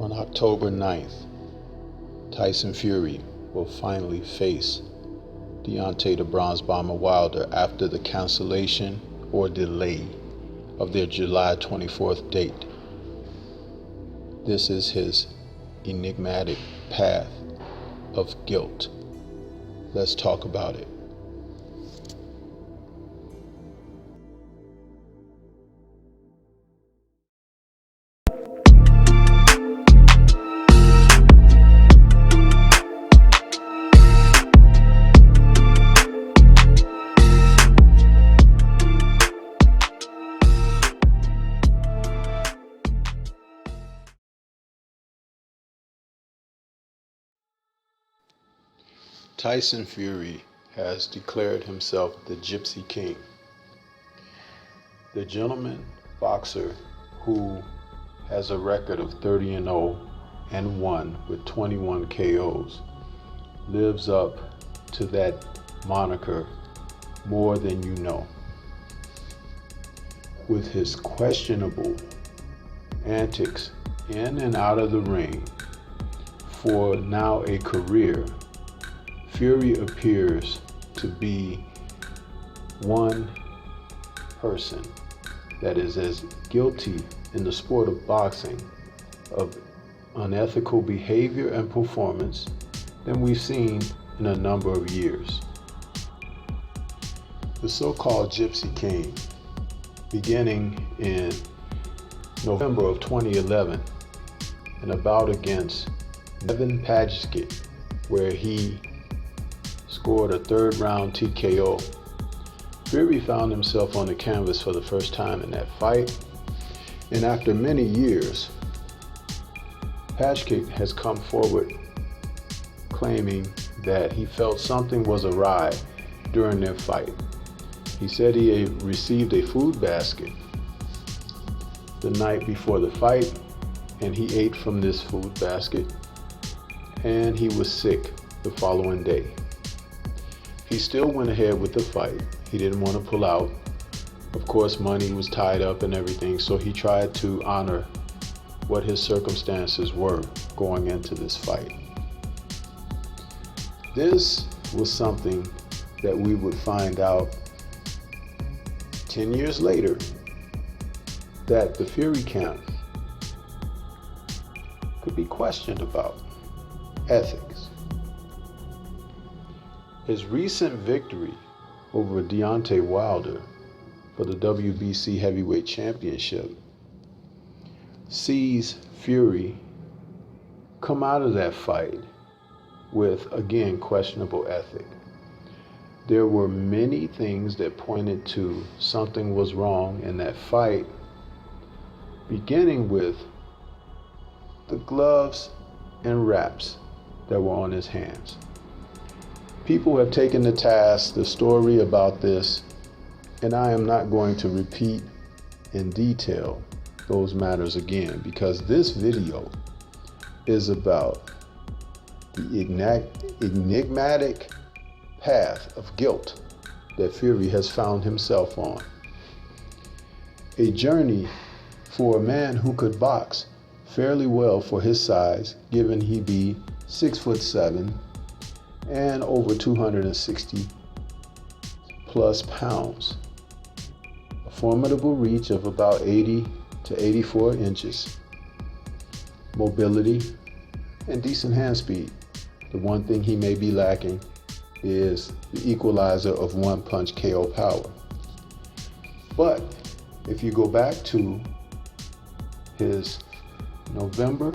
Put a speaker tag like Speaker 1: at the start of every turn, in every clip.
Speaker 1: On October 9th, Tyson Fury will finally face Deontay the Bronze Bomber Wilder after the cancellation or delay of their July 24th date. This is his enigmatic path of guilt. Let's talk about it. Tyson Fury has declared himself the Gypsy King. The gentleman boxer who has a record of 30-0 and 1 with 21 KOs lives up to that moniker more than you know. With his questionable antics in and out of the ring for now a career, Fury appears to be one person that is as guilty in the sport of boxing of unethical behavior and performance than we've seen in a number of years. The so-called Gypsy King, beginning in November of 2011, in a bout against Mademan, where he scored a third-round TKO. Fury found himself on the canvas for the first time in that fight, and after many years, Pashkick has come forward claiming that he felt something was awry during their fight. He said he had received a food basket the night before the fight, and he ate from this food basket, and he was sick the following day. He still went ahead with the fight. He didn't want to pull out. Of course, money was tied up and everything, so he tried to honor what his circumstances were going into this fight. This was something that we would find out 10 years later, that the Fury camp could be questioned about ethics. His recent victory over Deontay Wilder for the WBC Heavyweight Championship sees Fury come out of that fight with, again, questionable ethic. There were many things that pointed to something was wrong in that fight, beginning with the gloves and wraps that were on his hands. People have taken to task the story about this, and I am not going to repeat in detail those matters again, because this video is about the enigmatic path of guilt that Fury has found himself on. A journey for a man who could box fairly well for his size, given he be 6'7" and over 260 plus pounds. A formidable reach of about 80 to 84 inches. Mobility and decent hand speed. The one thing he may be lacking is the equalizer of one punch KO power. But if you go back to his November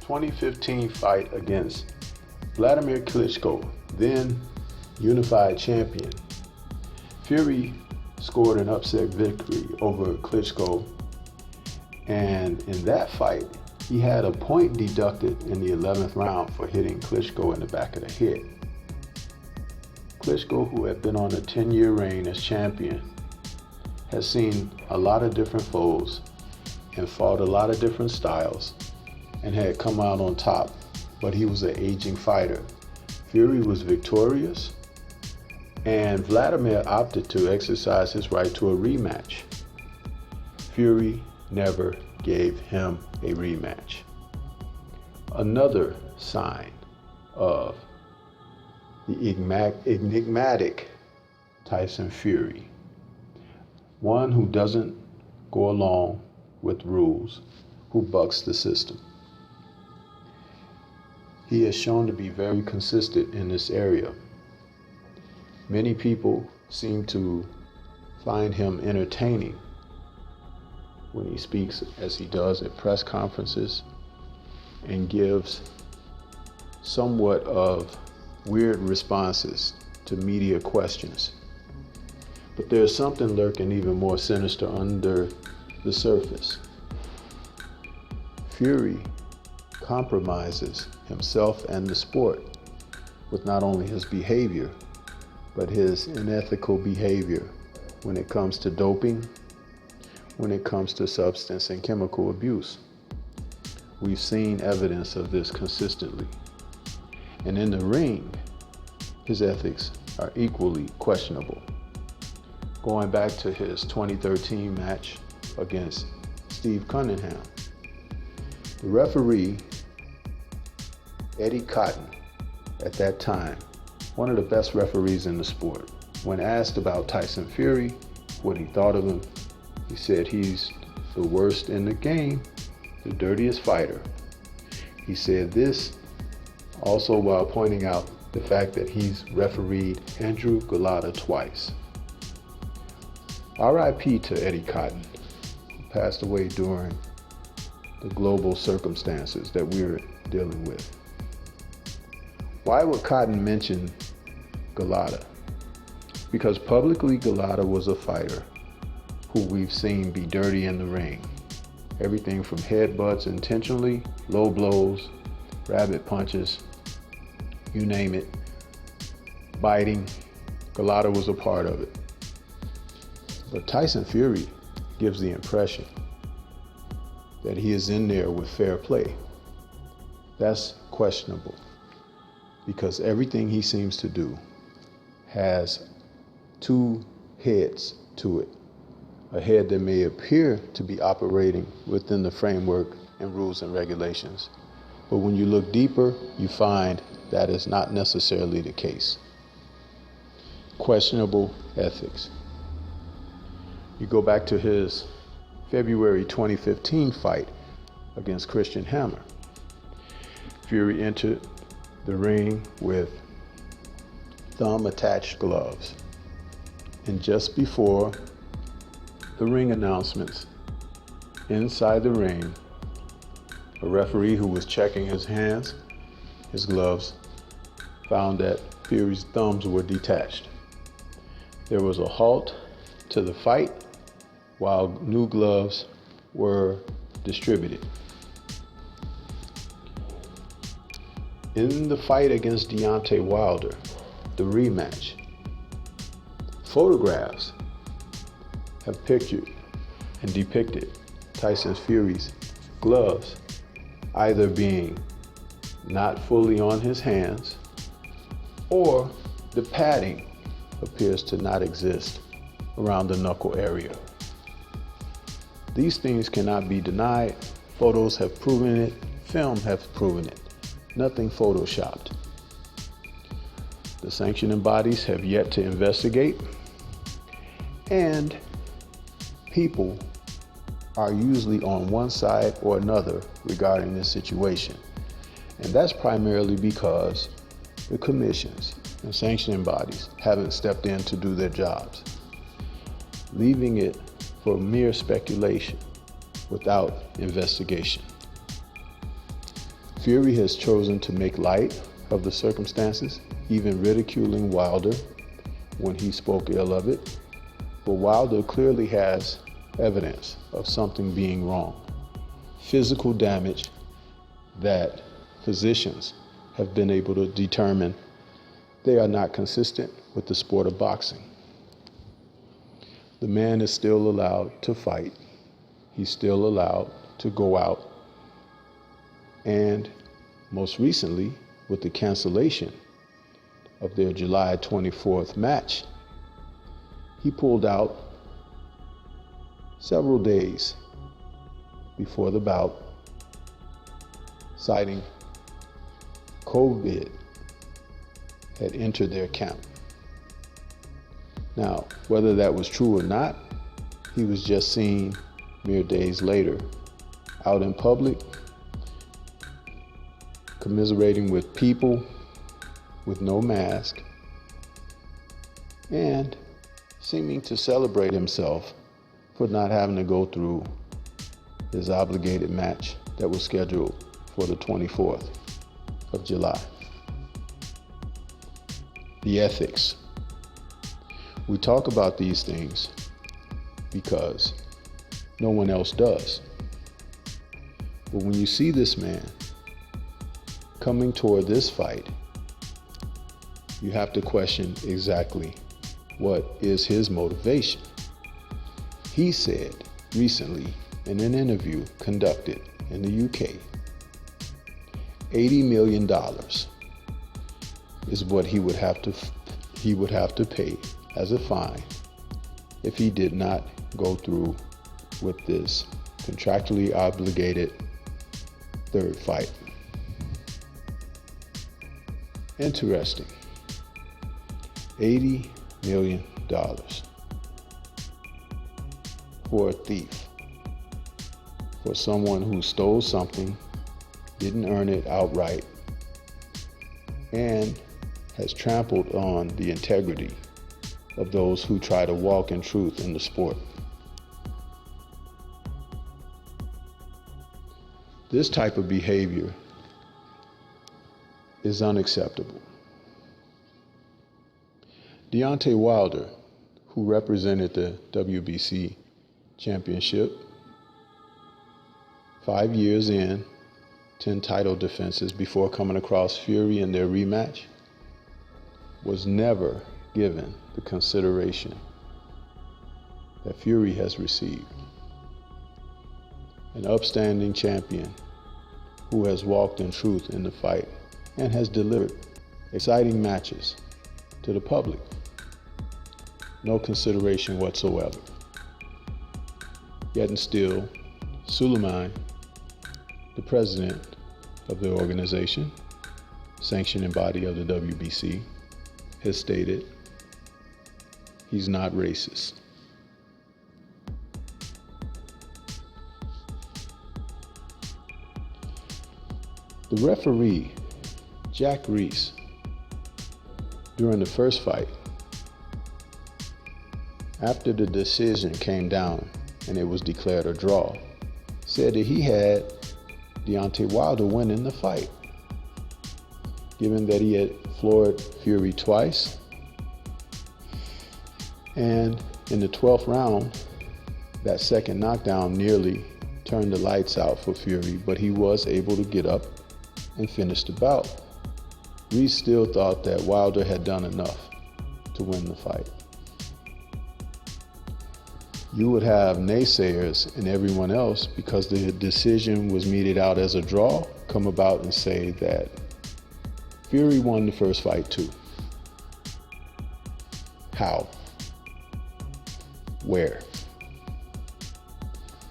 Speaker 1: 2015 fight against Vladimir Klitschko, then unified champion, Fury scored an upset victory over Klitschko, and in that fight, he had a point deducted in the 11th round for hitting Klitschko in the back of the head. Klitschko, who had been on a 10-year reign as champion, has seen a lot of different foes and fought a lot of different styles and had come out on top, but he was an aging fighter. Fury was victorious, and Vladimir opted to exercise his right to a rematch. Fury never gave him a rematch. Another sign of the enigmatic Tyson Fury, one who doesn't go along with rules, who bucks the system. He is shown to be very consistent in this area. Many people seem to find him entertaining when he speaks, as he does at press conferences, and gives somewhat of weird responses to media questions. But there's something lurking even more sinister under the surface. Fury compromises himself and the sport with not only his behavior, but his unethical behavior when it comes to doping, when it comes to substance and chemical abuse. We've seen evidence of this consistently. And in the ring, his ethics are equally questionable. Going back to his 2013 match against Steve Cunningham, the referee, Eddie Cotton, at that time, one of the best referees in the sport, when asked about Tyson Fury, what he thought of him, he said he's the worst in the game, the dirtiest fighter. He said this also while pointing out the fact that he's refereed Andrew Golota twice. R.I.P. to Eddie Cotton, who passed away during the global circumstances that we're dealing with. Why would Cotton mention Golota? Because publicly Golota was a fighter who we've seen be dirty in the ring. Everything from headbutts intentionally, low blows, rabbit punches, you name it, biting. Golota was a part of it. But Tyson Fury gives the impression that he is in there with fair play. That's questionable, because everything he seems to do has two heads to it. A head that may appear to be operating within the framework and rules and regulations, but when you look deeper, you find that is not necessarily the case. Questionable ethics. You go back to his February 2015 fight against Christian Hammer. Fury entered the ring with thumb-attached gloves. And just before the ring announcements, inside the ring, a referee who was checking his hands, his gloves, found that Fury's thumbs were detached. There was a halt to the fight while new gloves were distributed. In the fight against Deontay Wilder, the rematch, photographs have pictured and depicted Tyson Fury's gloves either being not fully on his hands, or the padding appears to not exist around the knuckle area. These things cannot be denied. Photos have proven it. Film has proven it. Nothing photoshopped. The sanctioning bodies have yet to investigate, and people are usually on one side or another regarding this situation. And that's primarily because the commissions and sanctioning bodies haven't stepped in to do their jobs, leaving it for mere speculation without investigation. Fury has chosen to make light of the circumstances, even ridiculing Wilder when he spoke ill of it. But Wilder clearly has evidence of something being wrong. Physical damage that physicians have been able to determine they are not consistent with the sport of boxing. The man is still allowed to fight. He's still allowed to go out. And most recently, with the cancellation of their July 24th match, he pulled out several days before the bout, citing COVID had entered their camp. Now, whether that was true or not, he was just seen mere days later out in public, commiserating with people with no mask, and seeming to celebrate himself for not having to go through his obligated match that was scheduled for the 24th of July. The ethics. We talk about these things because no one else does. But when you see this man coming toward this fight, you have to question exactly what is his motivation. He said recently in an interview conducted in the UK, $80 million is what he would have to pay as a fine if he did not go through with this contractually obligated third fight. Interesting. $80 million for a thief, for someone who stole something, didn't earn it outright, and has trampled on the integrity of those who try to walk in truth in the sport. This type of behavior is unacceptable. Deontay Wilder, who represented the WBC championship, 5 years in, 10 title defenses before coming across Fury in their rematch, was never given the consideration that Fury has received. An upstanding champion who has walked in truth in the fight and has delivered exciting matches to the public. No consideration whatsoever. Yet and still, Suleiman, the president of the organization, sanctioning body of the WBC, has stated he's not racist. The referee, Jack Reese, during the first fight, after the decision came down and it was declared a draw, said that he had Deontay Wilder winning the fight, given that he had floored Fury twice, and in the 12th round, that second knockdown nearly turned the lights out for Fury, but he was able to get up and finish the bout. Reese still thought that Wilder had done enough to win the fight. You would have naysayers and everyone else, because the decision was meted out as a draw, come about and say that Fury won the first fight too. How? Where?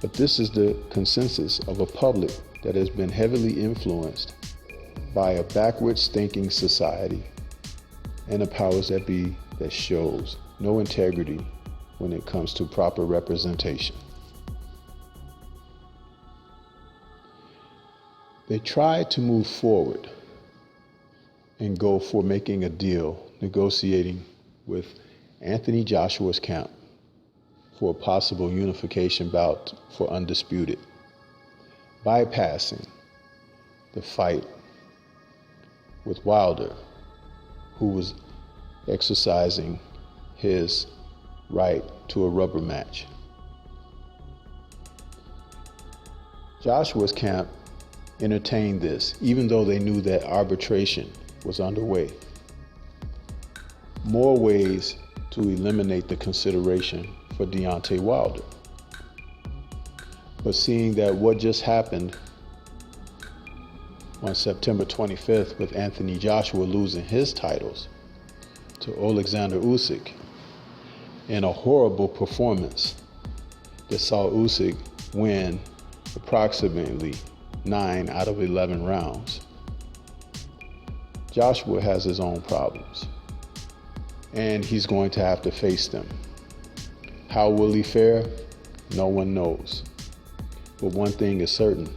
Speaker 1: But this is the consensus of a public that has been heavily influenced by a backwards thinking society and the powers that be that shows no integrity when it comes to proper representation. They tried to move forward and go for making a deal, negotiating with Anthony Joshua's camp for a possible unification bout for undisputed, bypassing the fight with Wilder, who was exercising his right to a rubber match. Joshua's camp entertained this, even though they knew that arbitration was underway. More ways to eliminate the consideration for Deontay Wilder. But seeing that what just happened on September 25th with Anthony Joshua losing his titles to Alexander Usyk in a horrible performance that saw Usyk win approximately 9 out of 11 rounds. Joshua has his own problems, and he's going to have to face them. How will he fare? No one knows. But one thing is certain,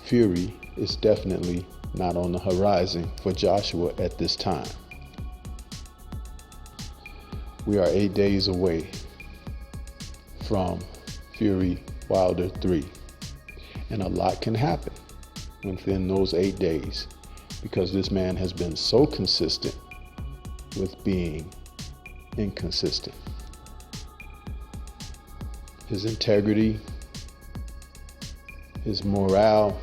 Speaker 1: Fury is definitely not on the horizon for Joshua at this time. We are 8 days away from Fury Wilder 3, and a lot can happen within those 8 days because this man has been so consistent with being inconsistent. His integrity, his morale,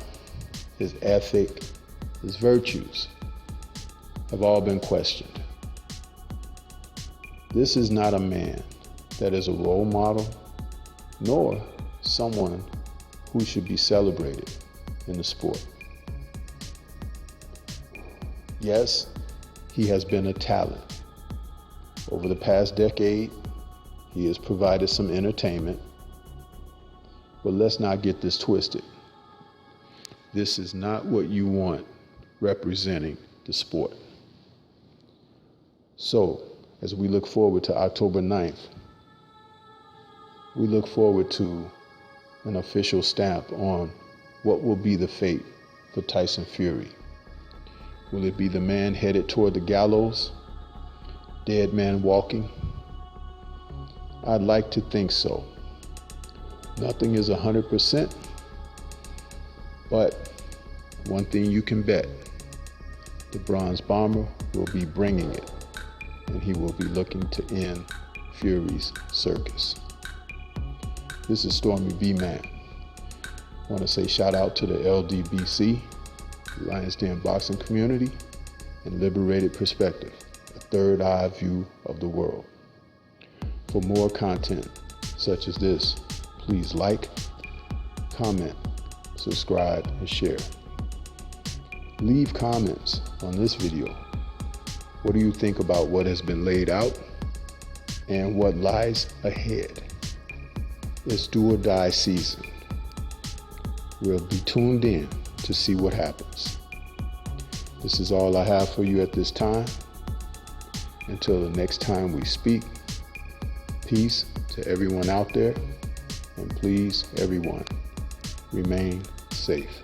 Speaker 1: his ethic, his virtues have all been questioned. This is not a man that is a role model, nor someone who should be celebrated in the sport. Yes, he has been a talent. Over the past decade, he has provided some entertainment, but let's not get this twisted. This is not what you want representing the sport. So, as we look forward to October 9th, we look forward to an official stamp on what will be the fate for Tyson Fury. Will it be the man headed toward the gallows, dead man walking? I'd like to think so. Nothing is 100%, but one thing you can bet, the Bronze Bomber will be bringing it, and he will be looking to end Fury's circus. This is Stormy B-Man. I want to say shout out to the LDBC, Lions Den Boxing Community, and Liberated Perspective, a third eye view of the world. For more content such as this, please like, comment, subscribe, and share. Leave comments on this video. What do you think about what has been laid out and what lies ahead? It's do or die season. We'll be tuned in to see what happens. This is all I have for you at this time. Until the next time we speak, peace to everyone out there, and please, everyone, remain safe.